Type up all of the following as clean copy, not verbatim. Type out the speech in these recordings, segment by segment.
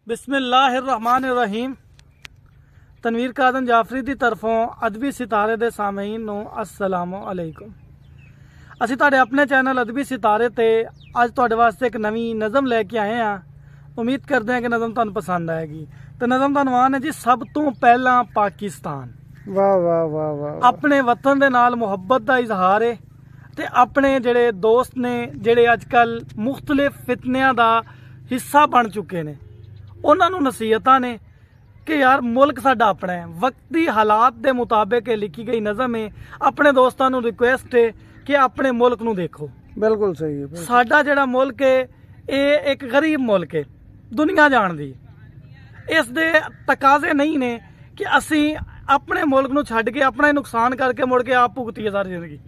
बिस्मिल्लाहिर्रहमानिर्रहीम। तनवीर कादन जाफरी की तरफों अदबी सितारे दे सामीन नूं अस्सलामु अलैकुम। असीं तुहाडे अपने चैनल अदबी सितारे ते अज तुहाडे वास्ते एक नवीं नज़म लैके आए हैं। उम्मीद करते हैं कि नज़म तुहानूं पसंद आएगी। तो नज़म दा नवान है जी, सब तो पहला पाकिस्तान। वाह वाह वाह वाह। अपने वतन दे नाल मुहब्बत का इजहार है ते अपने जिहड़े दोस्त ने जिहड़े अजकल मुख्तलिफ फितनियां दा हिस्सा बन चुके ने, उन्हां नूं नसीहतां ने कि यार मुल्क साडा अपना है। वक्ती हालात के मुताबिक लिखी गई नज़म है। अपने दोस्तों नूं रिक्वेस्ट है कि अपने मुल्क नूं देखो। बिल्कुल सही है। साडा जिहड़ा मुल्क है ये एक गरीब मुल्क है, दुनिया जानदी। इस दे तकाजे नहीं ने कि असी अपने मुल्क नूं छड्ड के अपना ही नुकसान करके मुड़ के आप भुगतीए सारी जिंदगी।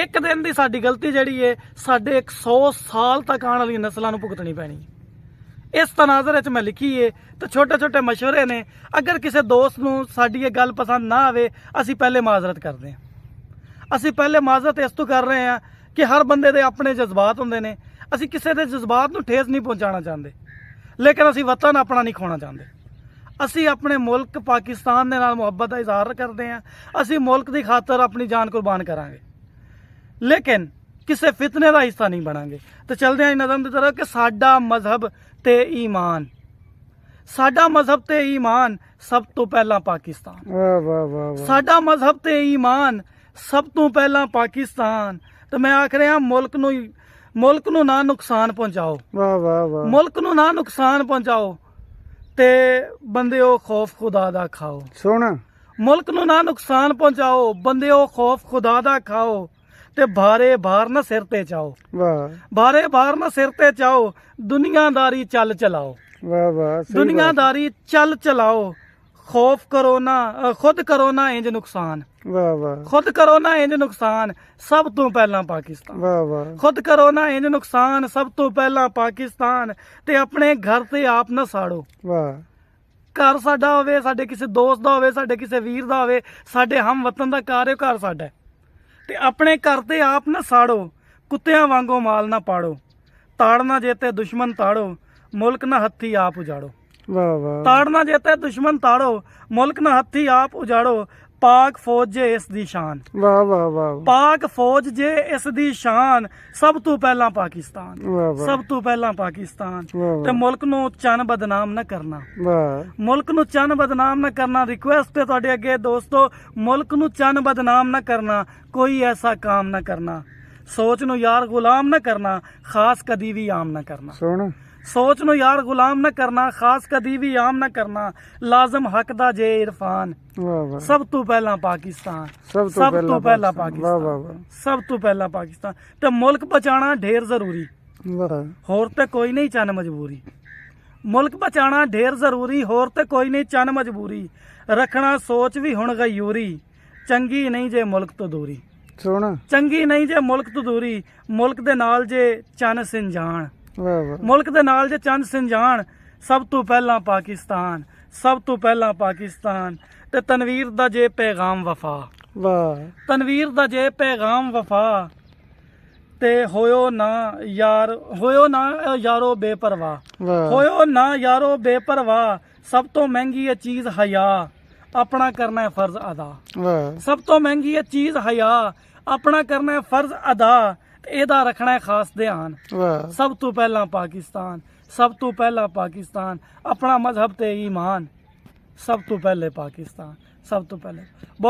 एक दिन की साडी गलती जिहड़ी है साडे 100 साल तक आने वाली नस्लों नूं भुगतनी पैनी। इस तनाजर च मैं लिखी है तो छोटे छोटे मशवरे ने। अगर किसी दोस्त नूं साडी ये गल पसंद ना आवे, असी पहले माजरत करते हैं। असी पहले माजरत इस तो कर रहे हैं कि हर बंदे दे अपने जज्बात होंदे ने। असी किसी दे जज्बात नूं ठेस नहीं पहुंचाना चाहते, लेकिन असी वतन अपना नहीं खोना चाहते। असी अपने मुल्क पाकिस्तान दे नाल मुहब्बत का इजहार करते हैं। असी मुल्क की खातर अपनी जान कुर्बान करांगे, लेकिन किसी फितने का हिस्सा नहीं बनांगे। तो चलते हैं नज़म की तरफ कि साडा मजहब ते ईमान, साडा मजहब ते ईमान सब तो पहला पाकिस्तान। वाह वाह वाह वाह। साडा मजहब ते ईमान सब तो पहला पाकिस्तान। तो मैं आख रहा मुल्क नूं ना नुकसान पहुंचाओ, वाह वाह वाह। मुल्क नूं ना नुकसान पहुंचाओ ते बंदेओ खौफ खुदा दा खाओ। सोना मुल्क नूं ना नुकसान पहुंचाओ, बंदेओ खौफ खुदा दा खाओ ते भारे भार ना सिर ते चाओ। वाह भारे भार ना सिर ते चाओ, दुनियादारी चल चलाओ। वाह वाह। सही बात। दुनियादारी चल चलाओ, खौफ करो ना, खुद करो ना इंज नुकसान। वाह वाह खुद करो ना इंज नुकसान सब तो पहला पाकिस्तान। वाह वाह। खुद करो ना इंज नुकसान सब तो पहला पाकिस्तान। ते अपने घर ते आप ना साड़ो। वाह। घर साडा होवे, साडे किसी दोस्त दा होवे, साडे किसी वीर दा होवे, साडे हम वतन दा घर घर साडा है। ते अपने घर ते आप ना साड़ो, कुत्तियां वांगो माल ना पाड़ो। ताड़ना जेते दुश्मन ताड़ो, मुल्क ना हथी आप उजाड़ो। वाह वाह। ताड़ना जेते दुश्मन ताड़ो, मुल्क ना हथी आप उजाड़ो। पाक फौज जे इस दी शान, वाह वाह वाह। पाक फौज जे इस दी शान सब तो पहला पाकिस्तान। वाह वाह। सब तो पहला पाकिस्तान। वाह ते मुल्क नूं चन बदनाम ना करना, वाह। मुल्क नूं चन बदनाम ना करना। रिक्वेस्ट है तुहाडे अगे दोस्तो, मुल्क नूं चन बदनाम ना करना, कोई ऐसा काम ना करना। सोच नूं यार गुलाम ना करना, खास कदी भी आम ना करना। सोना सोच नूं यार गुलाम ना करना, खास कदी भी आम ना करना। लाजम हक दा जे इरफान वाह वाह। सब तो पहला पाकिस्तान। सब सब तो पहला वाह पाकिस्तान। वाह वाह। सब तो पहला पाकिस्तान। ते मुल्क बचाना ढेर जरूरी, वाह। होर ते कोई नहीं चन मजबूरी। मुल्क बचाना ढेर जरूरी, होर ते कोई नहीं चन मजबूरी। रखना सोच भी हुण गयूरी, चंगी नहीं जे मुल्क तो दूरी। सोना चंगी नहीं जे मुल्क तो दूरी, मुल्क दे नाल जे चन सिंजान। वाह वाह। मुल्क दे नाल जे चंद सिंजान सब तो पहला पाकिस्तान। सब तो पहला पाकिस्तान। ते तनवीर दा जे पैगाम वफा, वाह। तनवीर दा जे पैगाम वफा। ते होयो ना यार, होयो ना यारो बेपरवाह, वाह। होयो ना यारो बेपरवाह। सब तो महंगी है चीज हया, अपना करना है फर्ज अदा। वाह। सब तो महंगी है चीज हया, अपना करना है फर्ज अदा। एदा रखना है खास ध्यान। वाह। सब तो पहला पाकिस्तान। सब तो पहला पाकिस्तान। अपना मजहब ते ईमान सब तो पहले पाकिस्तान। सब तो पहले।